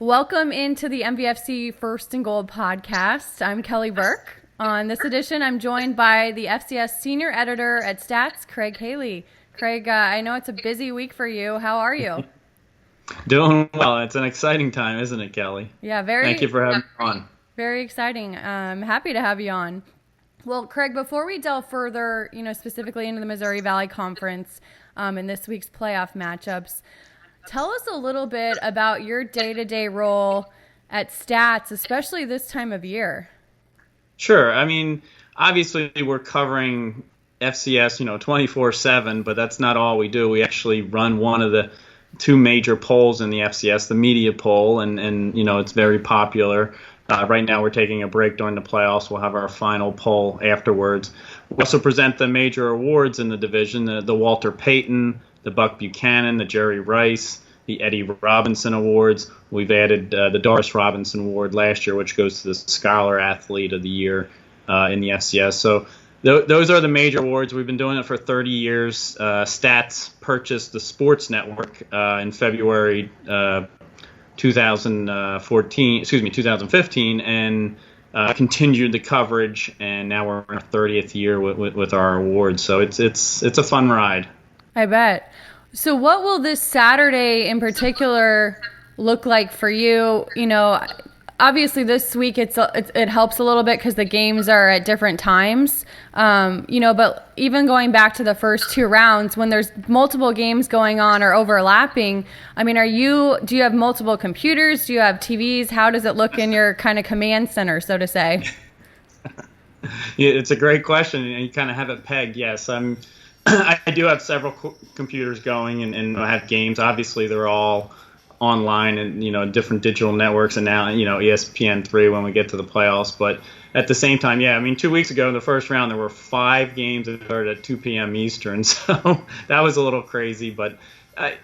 Welcome into the MVFC First and Gold podcast. I'm Kelly Burke. On this edition, I'm joined by the FCS senior editor at Stats, Craig Haley. Craig, I know it's a busy week for you. How are you? Doing well. It's an exciting time, isn't it, Kelly? Yeah, Thank you for having me on. Very exciting. I'm happy to have you on. Well, Craig, before we delve further, specifically into the Missouri Valley Conference and this week's playoff matchups, tell us a little bit about your day-to-day role at Stats, especially this time of year. Sure. I mean, obviously we're covering FCS, 24/7, but that's not all we do. We actually run one of the two major polls in the FCS, the media poll, and it's very popular. Right now we're taking a break during the playoffs. We'll have our final poll afterwards. We also present the major awards in the division, the Walter Payton, the Buck Buchanan, the Jerry Rice, the Eddie Robinson Awards. We've added the Doris Robinson Award last year, which goes to the Scholar Athlete of the Year in the FCS. So those are the major awards. We've been doing it for 30 years. Stats purchased the Sports Network in February 2015, and continued the coverage, and now we're in our 30th year with our awards. So it's a fun ride. I bet. So what will this Saturday in particular look like for you? Obviously this week it helps a little bit because the games are at different times. But even going back to the first two rounds, when there's multiple games going on or overlapping, I mean, do you have multiple computers? Do you have TVs? How does it look in your kind of command center, so to say? Yeah, it's a great question, and you kind of have it pegged. Yes, I do have several computers going, and I have games. Obviously, they're all online and different digital networks, and now ESPN3 when we get to the playoffs. But at the same time, 2 weeks ago in the first round there were 5 games that started at 2 p.m. Eastern, so that was a little crazy. But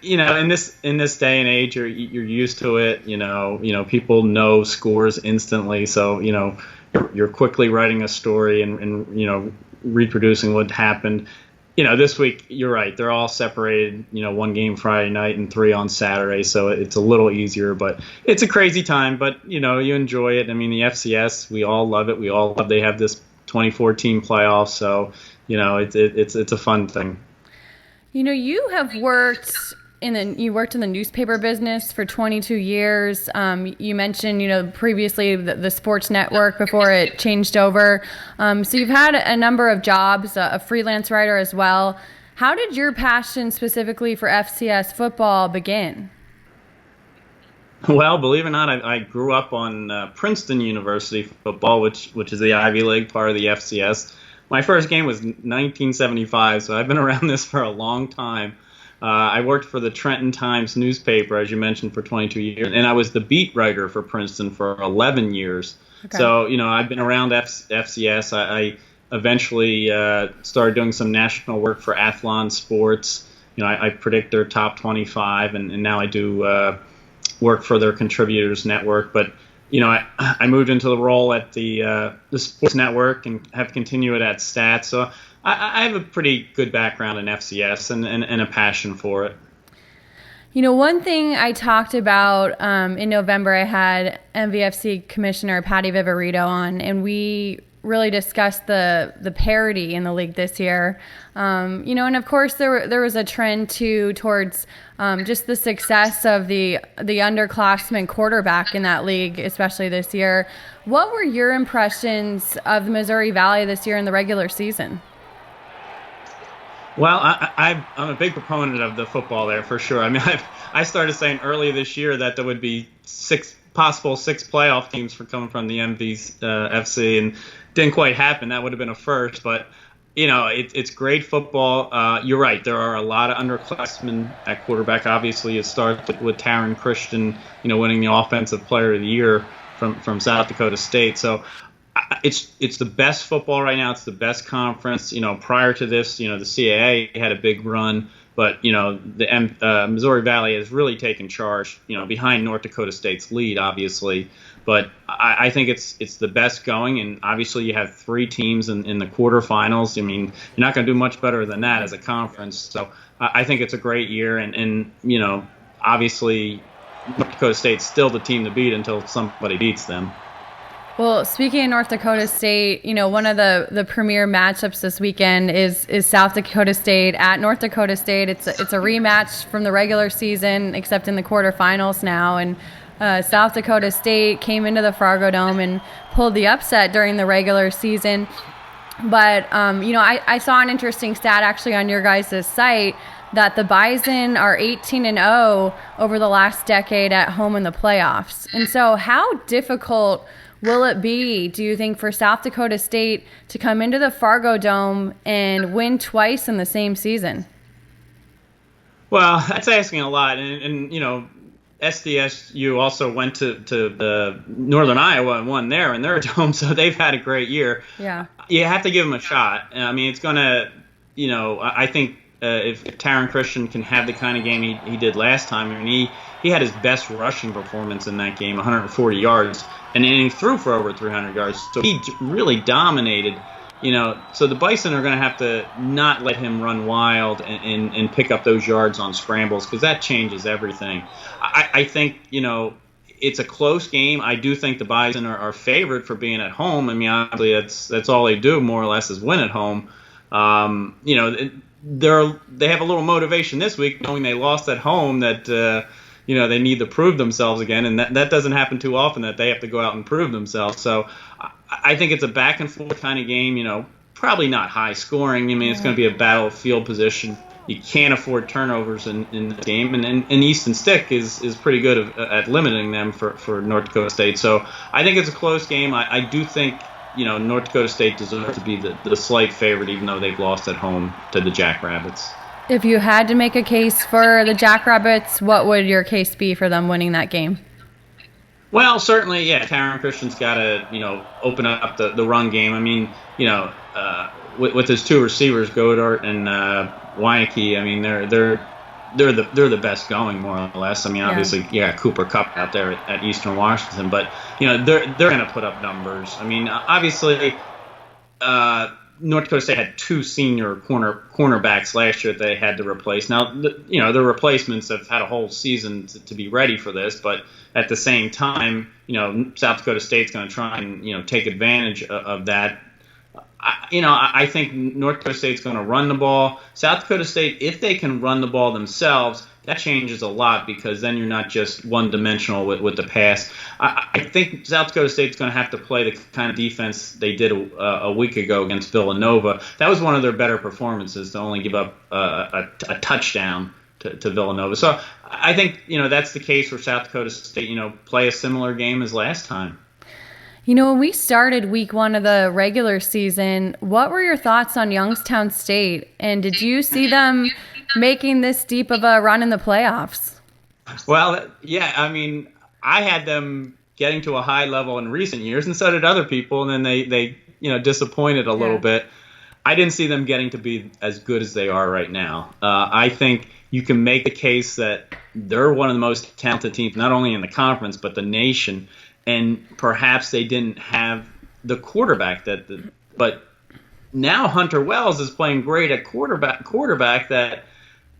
in this day and age, you're used to it. People know scores instantly, so you're quickly writing a story and reproducing what happened. This week, you're right. They're all separated, 1 game Friday night and 3 on Saturday. So it's a little easier, but it's a crazy time. But, you enjoy it. I mean, the FCS, we all love it. They have this 24-team playoff. So, it's a fun thing. You have worked in the newspaper business for 22 years. You mentioned, previously the Sports Network before it changed over. So you've had a number of jobs, a freelance writer as well. How did your passion specifically for FCS football begin? Well, believe it or not, I grew up on Princeton University football, which is the Ivy League part of the FCS. My first game was 1975, so I've been around this for a long time. I worked for the Trenton Times newspaper, as you mentioned, for 22 years, and I was the beat writer for Princeton for 11 years. Okay. So, I've been around FCS. I eventually started doing some national work for Athlon Sports. I predict their top 25, and now I do work for their contributors network. But, I moved into the role at the Sports Network and have continued at Stats. So I have a pretty good background in FCS and a passion for it. One thing I talked about in November, I had MVFC Commissioner Patty Viverito on, and we really discussed the parity in the league this year. And of course there was a trend towards just the success of the underclassmen quarterback in that league, especially this year. What were your impressions of the Missouri Valley this year in the regular season? Well, I'm a big proponent of the football there for sure. I mean, I started saying earlier this year that there would be 6 playoff teams coming from the MVFC, and didn't quite happen. That would have been a first, but it's great football. You're right. There are a lot of underclassmen at quarterback. Obviously, it started with Taryn Christian, winning the Offensive Player of the Year from South Dakota State. So it's the best football right now. It's the best conference. Prior to this, the CAA had a big run, but the Missouri Valley has really taken charge. Behind North Dakota State's lead, obviously. But I think it's the best going, and obviously you have 3 teams in the quarterfinals. I mean, you're not going to do much better than that as a conference. So I think it's a great year, and obviously North Dakota State's still the team to beat until somebody beats them. Well, speaking of North Dakota State, one of the premier matchups this weekend is South Dakota State at North Dakota State. It's a rematch from the regular season, except in the quarterfinals now. And South Dakota State came into the Fargo Dome and pulled the upset during the regular season. But I saw an interesting stat actually on your guys' site that the Bison are 18-0 over the last decade at home in the playoffs. And so, how difficult will it be, do you think, for South Dakota State to come into the Fargo Dome and win twice in the same season? Well, that's asking a lot. And SDSU also went to the Northern Iowa and won there in their dome, so they've had a great year. Yeah. You have to give them a shot. I mean, it's going to, I think if Taron Christian can have the kind of game he did last time, I mean, he had his best rushing performance in that game, 140 yards, and he threw for over 300 yards. So he really dominated, So the Bison are going to have to not let him run wild and pick up those yards on scrambles, because that changes everything. I think, it's a close game. I do think the Bison are favored for being at home. I mean, obviously that's all they do more or less is win at home. They have a little motivation this week, knowing they lost at home, that they need to prove themselves again, and that doesn't happen too often, that they have to go out and prove themselves. So I think it's a back and forth kind of game. Probably not high scoring. I mean, it's going to be a battle of field position. You can't afford turnovers in the game, and Easton Stick is pretty good at limiting them for North Dakota State. So I think it's a close game. I do think North Dakota State deserves to be the slight favorite, even though they've lost at home to the Jackrabbits. If you had to make a case for the Jackrabbits, what would your case be for them winning that game? Well, certainly, yeah. Taron Christian's got to, open up the run game. I mean, with his two receivers, Godart and Weineke, I mean, they're the best going, more or less. I mean, obviously, Cooper Kupp out there at Eastern Washington, but they're going to put up numbers. I mean, obviously, North Dakota State had two senior cornerbacks last year that they had to replace. Now, the replacements have had a whole season to be ready for this, but at the same time, South Dakota State's going to try and take advantage of that. I think North Dakota State's going to run the ball. South Dakota State, if they can run the ball themselves, that changes a lot, because then you're not just one-dimensional with the pass. I think South Dakota State's going to have to play the kind of defense they did a week ago against Villanova. That was one of their better performances, to only give up a touchdown to Villanova. So I think that's the case for South Dakota State. Play a similar game as last time. When we started week one of the regular season, what were your thoughts on Youngstown State? And did you see them making this deep of a run in the playoffs? Well, yeah, I mean, I had them getting to a high level in recent years, and so did other people, and then they disappointed a little bit. I didn't see them getting to be as good as they are right now. I think you can make the case that they're one of the most talented teams, not only in the conference, but the nation. And perhaps they didn't have the quarterback but now Hunter Wells is playing great at quarterback that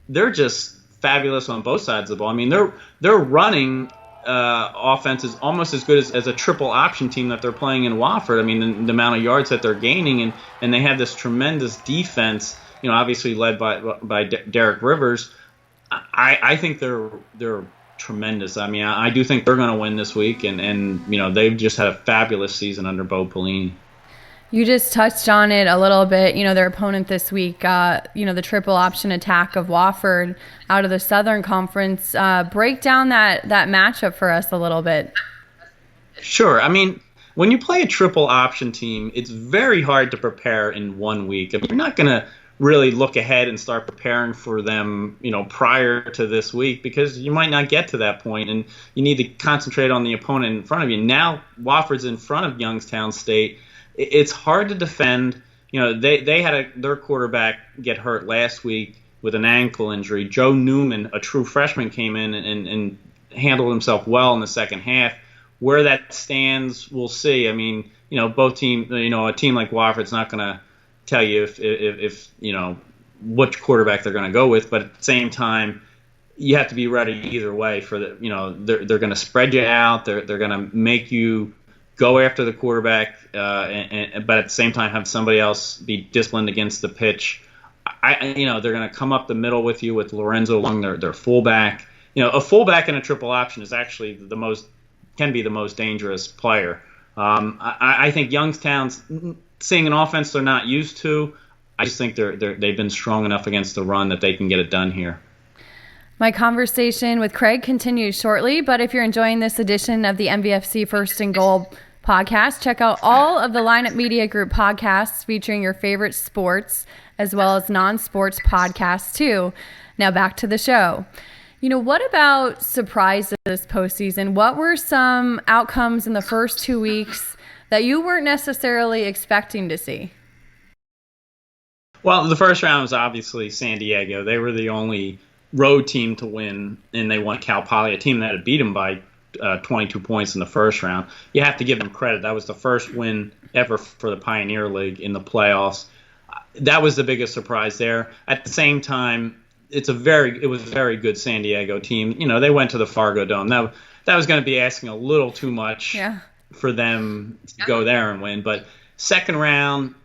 they're just fabulous on both sides of the ball. I mean, they're running offense is almost as good as a triple option team that they're playing in Wofford. I mean, the amount of yards that they're gaining, and they have this tremendous defense, obviously led by Derek Rivers. I think they're tremendous. I mean, I do think they're going to win this week, and they've just had a fabulous season under Bo Pelini. You just touched on it a little bit. Their opponent this week, the triple option attack of Wofford out of the Southern Conference. Break down that matchup for us a little bit. Sure. I mean, when you play a triple option team, it's very hard to prepare in 1 week. I mean, you're not going to really look ahead and start preparing for them, prior to this week, because you might not get to that point, and you need to concentrate on the opponent in front of you. Now Wofford's in front of Youngstown State. It's hard to defend. They had their quarterback get hurt last week with an ankle injury. Joe Newman, a true freshman, came in and handled himself well in the second half. Where that stands, we'll see. I mean, both teams, a team like Wofford's not going to tell you if which quarterback they're going to go with, but at the same time, you have to be ready either way for the, they're going to spread you out. They're going to make you go after the quarterback, but at the same time have somebody else be disciplined against the pitch. They're going to come up the middle with you with Lorenzo Long, their fullback. A fullback in a triple option is actually can be the most dangerous player. I think Youngstown's seeing an offense they're not used to. I just think they've been strong enough against the run that they can get it done here. My conversation with Craig continues shortly, but if you're enjoying this edition of the MVFC First and Goal podcast, check out all of the Lineup Media Group podcasts featuring your favorite sports as well as non-sports podcasts too. Now back to the show. What about surprises this postseason? What were some outcomes in the first 2 weeks that you weren't necessarily expecting to see? Well, the first round was obviously San Diego. They were the only road team to win, and they won Cal Poly, a team that had beat them by 22 points in the first round. You have to give them credit. That was the first win ever for the Pioneer League in the playoffs. That was the biggest surprise there. At the same time, it was a very good San Diego team. They went to the Fargo Dome. That was going to be asking a little too much for them to go there and win. But second round,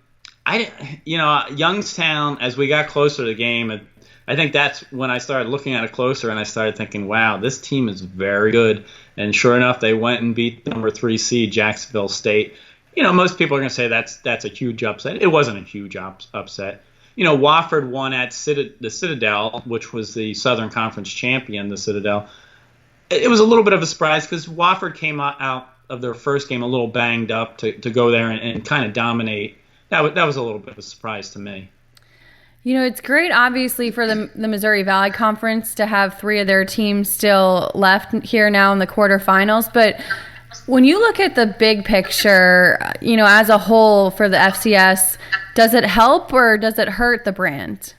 Youngstown, as we got closer to the game, I think that's when I started looking at it closer and I started thinking, wow, this team is very good. And sure enough, they went and beat number 3 seed Jacksonville State. Most people are going to say that's a huge upset. It wasn't a huge upset. Wofford won at the Citadel, which was the Southern Conference champion, the Citadel. It was a little bit of a surprise because Wofford came out of their first game a little banged up to go there and kind of dominate. That was a little bit of a surprise to me. It's great, obviously, for the Missouri Valley Conference to have 3 of their teams still left here now in the quarterfinals. But when you look at the big picture, as a whole for the FCS, does it help or does it hurt the brand?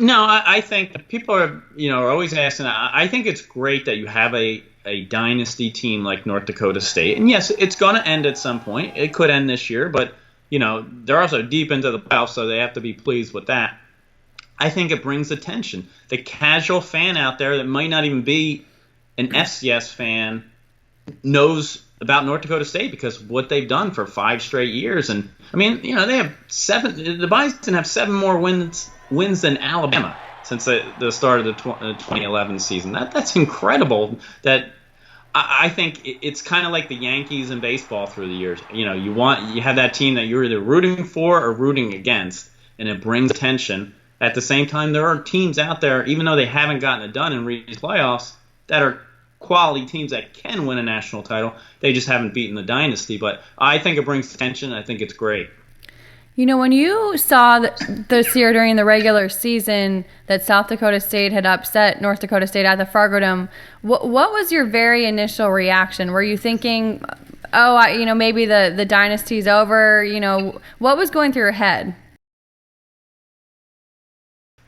No, I think people are always asking. I think it's great that you have a dynasty team like North Dakota State. And yes, it's going to end at some point. It could end this year, but they're also deep into the playoffs, so they have to be pleased with that. I think it brings attention. The casual fan out there that might not even be an FCS fan knows about North Dakota State because of what they've done for 5 straight years. And, they have 7 – the Bison have 7 more wins than Alabama since the start of the 2011 season. That's incredible that – I think it's kind of like the Yankees in baseball through the years. You have that team that you're either rooting for or rooting against, and it brings attention. At the same time, there are teams out there, even though they haven't gotten it done in recent playoffs, that are quality teams that can win a national title. They just haven't beaten the dynasty. But I think it brings attention. I think it's great. When you saw this year during the regular season that South Dakota State had upset North Dakota State at the Fargo Dome, what was your very initial reaction? Were you thinking, maybe the dynasty's over? What was going through your head?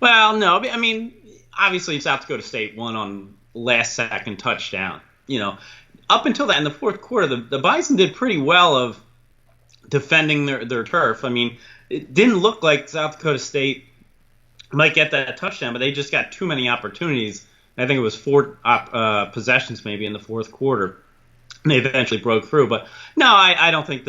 Well, no. Obviously South Dakota State won on last-second touchdown. Up until that, in the fourth quarter, the Bison did pretty well of defending their turf. It didn't look like South Dakota State might get that touchdown, but they just got too many opportunities. I think it was 4 possessions maybe in the fourth quarter. And they eventually broke through. But no, I don't think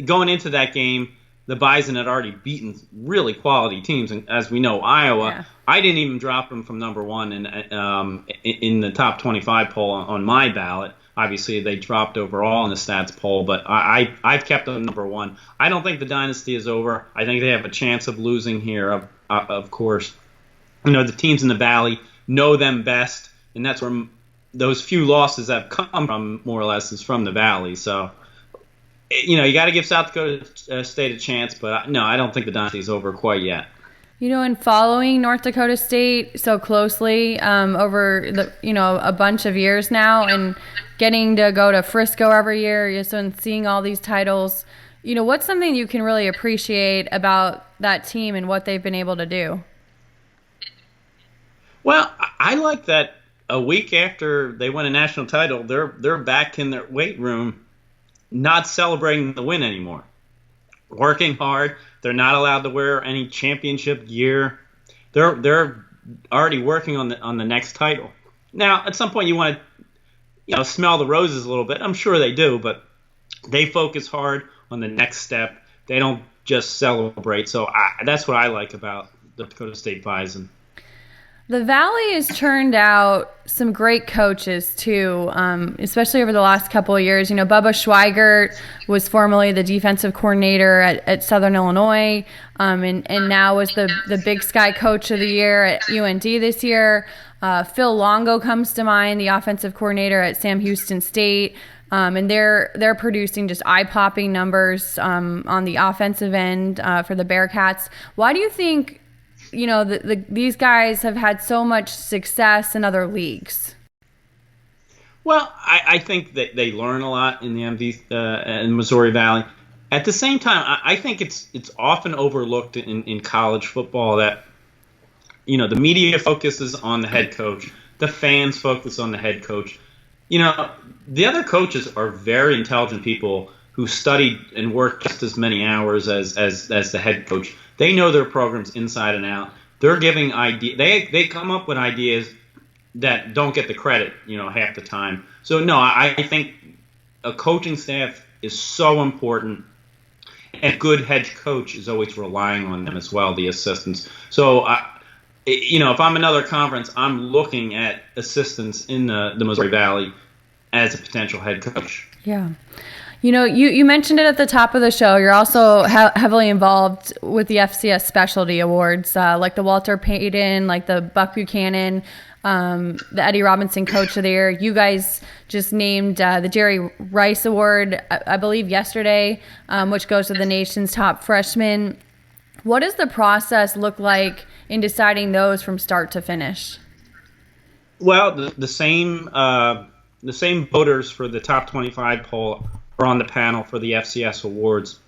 going into that game, the Bison had already beaten really quality teams. And as we know, Iowa, I didn't even drop them from number 1 in the top 25 poll on my ballot. Obviously, they dropped overall in the stats poll, but I've kept them number 1. I don't think the dynasty is over. I think they have a chance of losing here, of course. The teams in the Valley know them best, and that's where those few losses have come from, more or less, is from the Valley. So, you got to give South Dakota State a chance, but no, I don't think the dynasty is over quite yet. And following North Dakota State so closely over a bunch of years now, and getting to go to Frisco every year, and seeing all these titles, what's something you can really appreciate about that team and what they've been able to do? Well, I like that a week after they win a national title, they're back in their weight room, not celebrating the win anymore. Working hard. They're not allowed to wear any championship gear. They're already working on the next title. Now, at some point, you want to smell the roses a little bit. I'm sure they do, but they focus hard on the next step. They don't just celebrate. So that's what I like about the Dakota State Bison. The Valley has turned out some great coaches, too, especially over the last couple of years. Bubba Schweigert was formerly the defensive coordinator at Southern Illinois, and now was the Big Sky Coach of the Year at UND this year. Phil Longo comes to mind, the offensive coordinator at Sam Houston State. And they're producing just eye-popping numbers on the offensive end for the Bearcats. Why do you think these guys have had so much success in other leagues? Well, I think that they learn a lot in the in Missouri Valley. At the same time, I think it's often overlooked in college football that the media focuses on the head coach, the fans focus on the head coach. The other coaches are very intelligent people who studied and worked just as many hours as the head coach. They know their programs inside and out. They're giving ideas. They come up with ideas that don't get the credit, half the time. So no, I think a coaching staff is so important. And a good head coach is always relying on them as well, the assistants. So if I'm another conference, I'm looking at assistants in the Missouri Valley as a potential head coach. Yeah. You mentioned it at the top of the show. You're also heavily involved with the FCS Specialty Awards, like the Walter Payton, like the Buck Buchanan, the Eddie Robinson Coach of the Year. You guys just named the Jerry Rice Award, I believe, yesterday, which goes to the nation's top freshmen. What does the process look like in deciding those from start to finish? Well, the same voters for the top 25 poll are on the panel for the FCS Awards.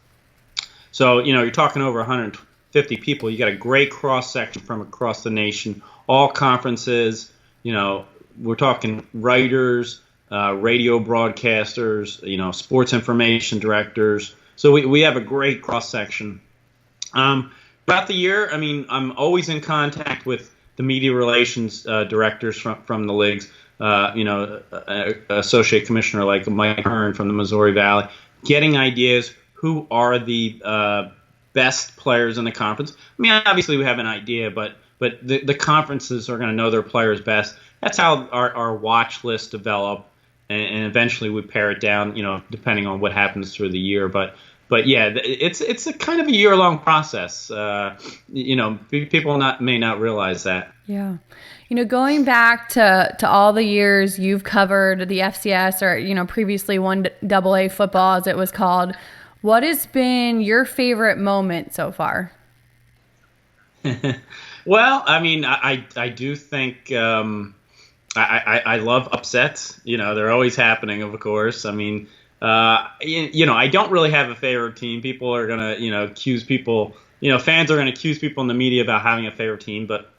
So, you're talking over 150 people. You got a great cross-section from across the nation, all conferences. We're talking writers, radio broadcasters, sports information directors. So we have a great cross-section. Throughout the year, I'm always in contact with the media relations directors from the leagues. Associate commissioner like Mike Hearn from the Missouri Valley, getting ideas who are the best players in the conference. Obviously we have an idea, but the conferences are going to know their players best. That's how our watch lists develop, and eventually we pare it down, depending on what happens through the year. But yeah, it's a kind of a year-long process. People may not realize that. Yeah. Going back to all the years you've covered the FCS or, previously 1AA football, as it was called, what has been your favorite moment so far? Well, I do think I love upsets. They're always happening, of course. I don't really have a favorite team. People are going to, accuse people, fans are going to accuse people in the media about having a favorite team, but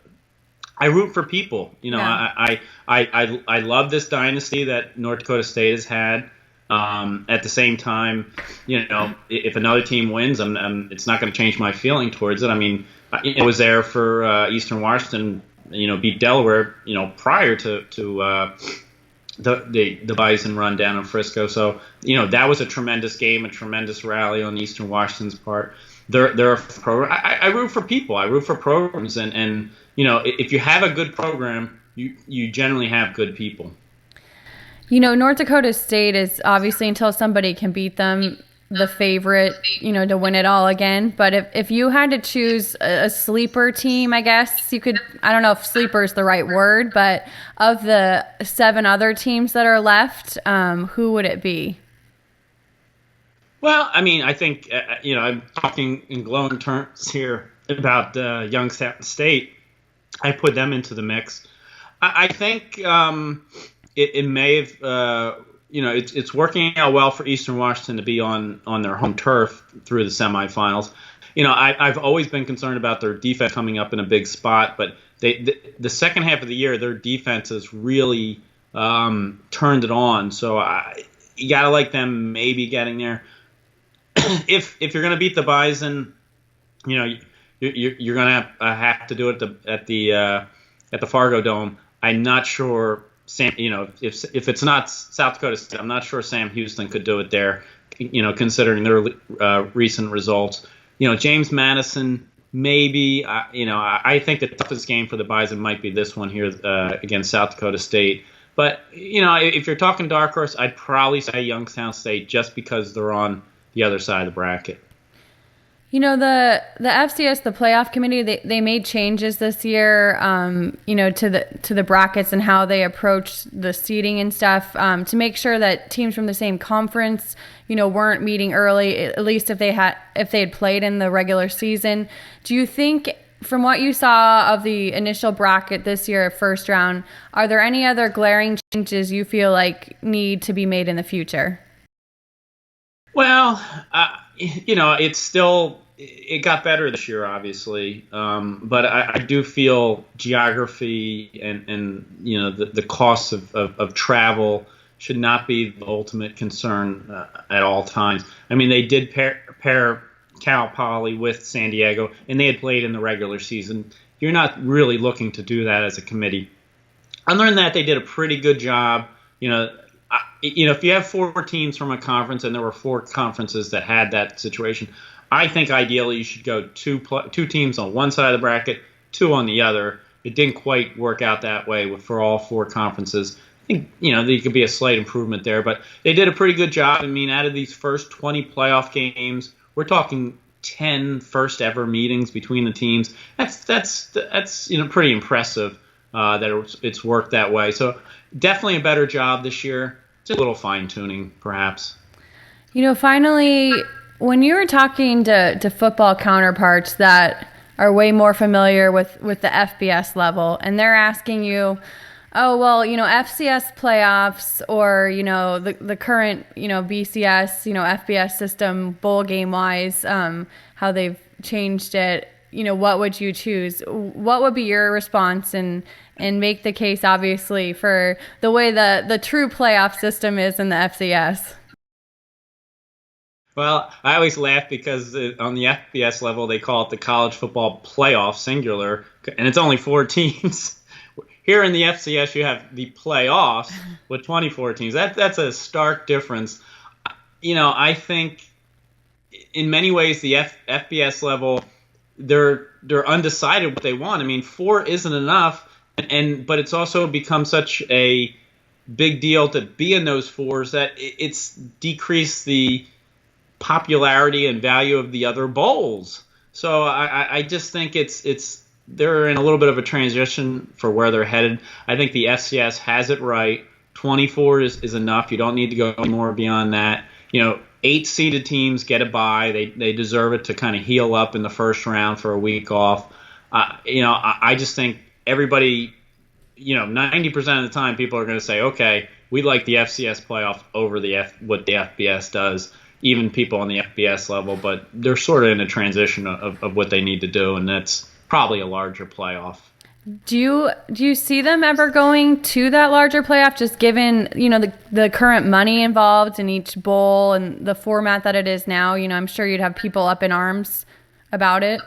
I root for people. Yeah. I love this dynasty that North Dakota State has had. At the same time, if another team wins, it's not going to change my feeling towards it. I was there for Eastern Washington, beat Delaware, prior to the Bison run down in Frisco. So, that was a tremendous game, a tremendous rally on Eastern Washington's part. They're a program. I root for people. I root for programs, and if you have a good program, you generally have good people. North Dakota State is obviously, until somebody can beat them, the favorite, to win it all again. But if you had to choose a sleeper team, I guess you could, I don't know if sleeper is the right word, but of the 7 other teams that are left, who would it be? Well, I think, I'm talking in glowing terms here about Youngstown State. I put them into the mix. I think it may have, it's working out well for Eastern Washington to be on their home turf through the semifinals. I've always been concerned about their defense coming up in a big spot, but the second half of the year, their defense has really turned it on. So you got to like them maybe getting there. If you're going to beat the Bison, you're going to have to do it at the at the Fargo Dome. I'm not sure if it's not South Dakota State, I'm not sure Sam Houston could do it there, considering their recent results. James Madison, maybe. I think the toughest game for the Bison might be this one here against South Dakota State. But, if you're talking dark horse, I'd probably say Youngstown State just because they're on the other side of the bracket. The FCS, the playoff committee, they made changes this year, to the brackets and how they approach the seeding and stuff, to make sure that teams from the same conference, weren't meeting early, at least if they had played in the regular season. Do you think, from what you saw of the initial bracket this year, first round, are there any other glaring changes you feel like need to be made in the future? Well, it got better this year, obviously, but I do feel geography and the costs of travel should not be the ultimate concern at all times. I mean, they did pair Cal Poly with San Diego, and they had played in the regular season. You're not really looking to do that as a committee. Other than that, they did a pretty good job. If you have 4 teams from a conference, and there were 4 conferences that had that situation, I think ideally you should go two teams on one side of the bracket, 2 on the other. It didn't quite work out that way for all 4 conferences. I think, there could be a slight improvement there, but they did a pretty good job. I mean, out of these first 20 playoff games, we're talking 10 first ever meetings between the teams. That's pretty impressive that it's worked that way. So definitely a better job this year. Just a little fine tuning, perhaps. Finally, when you were talking to football counterparts that are way more familiar with the FBS level, and they're asking you, oh, well, FCS playoffs or, the current, BCS, FBS system bowl game wise, how they've changed it, what would you choose? What would be your response and make the case, obviously, for the way the true playoff system is in the FCS? Well, I always laugh because on the FBS level, they call it the college football playoff, singular, and it's only 4 teams. Here in the FCS, you have the playoffs with 24 teams. That's a stark difference. I think in many ways the FBS level, they're undecided what they want. I mean, 4 isn't enough, but it's also become such a big deal to be in those 4s that it's decreased the popularity and value of the other bowls. So I just think they're in a little bit of a transition for where they're headed. I think the FCS has it right. 24 is enough. You don't need to go any more beyond that. 8 seeded teams get a bye. They deserve it to kind of heal up in the first round for a week off. I just think everybody, 90% of the time people are going to say, okay, we like the FCS playoff over what the FBS does. Even people on the FBS level, but they're sort of in a transition of what they need to do, and that's probably a larger playoff. Do you see them ever going to that larger playoff, just given the current money involved in each bowl and the format that it is now? I'm sure you'd have people up in arms about it.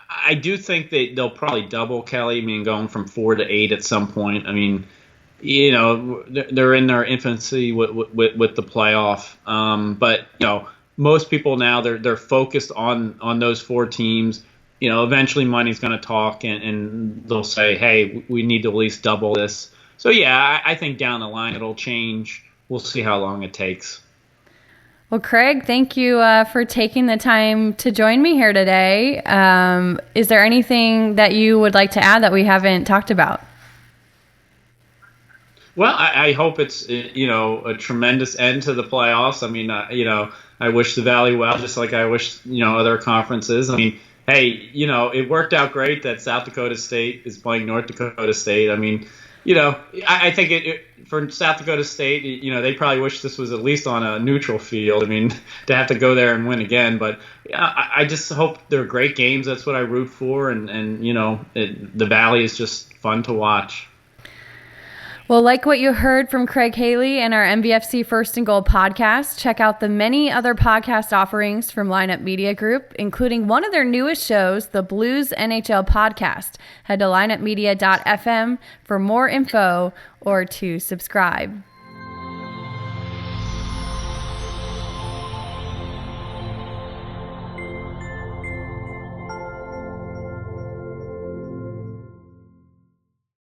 I do think they'll probably double, Kelly. I mean, going from 4 to 8 at some point. I mean, they're in their infancy with the playoff. But most people now they're focused on those 4 teams. Eventually money's going to talk, and they'll say, hey, we need to at least double this. So yeah, I think down the line it'll change. We'll see how long it takes. Well, Craig, thank you for taking the time to join me here today. Is there anything that you would like to add that we haven't talked about? Well, I hope it's a tremendous end to the playoffs. I mean, I wish the Valley well, just like I wish other conferences. I mean, hey, it worked out great that South Dakota State is playing North Dakota State. I mean, I think for South Dakota State, they probably wish this was at least on a neutral field. I mean, to have to go there and win again. But I just hope they're great games. That's what I root for, and the Valley is just fun to watch. Well, like what you heard from Craig Haley and our MVFC First and Goal podcast, check out the many other podcast offerings from Lineup Media Group, including one of their newest shows, the Blues NHL podcast. Head to lineupmedia.fm for more info or to subscribe.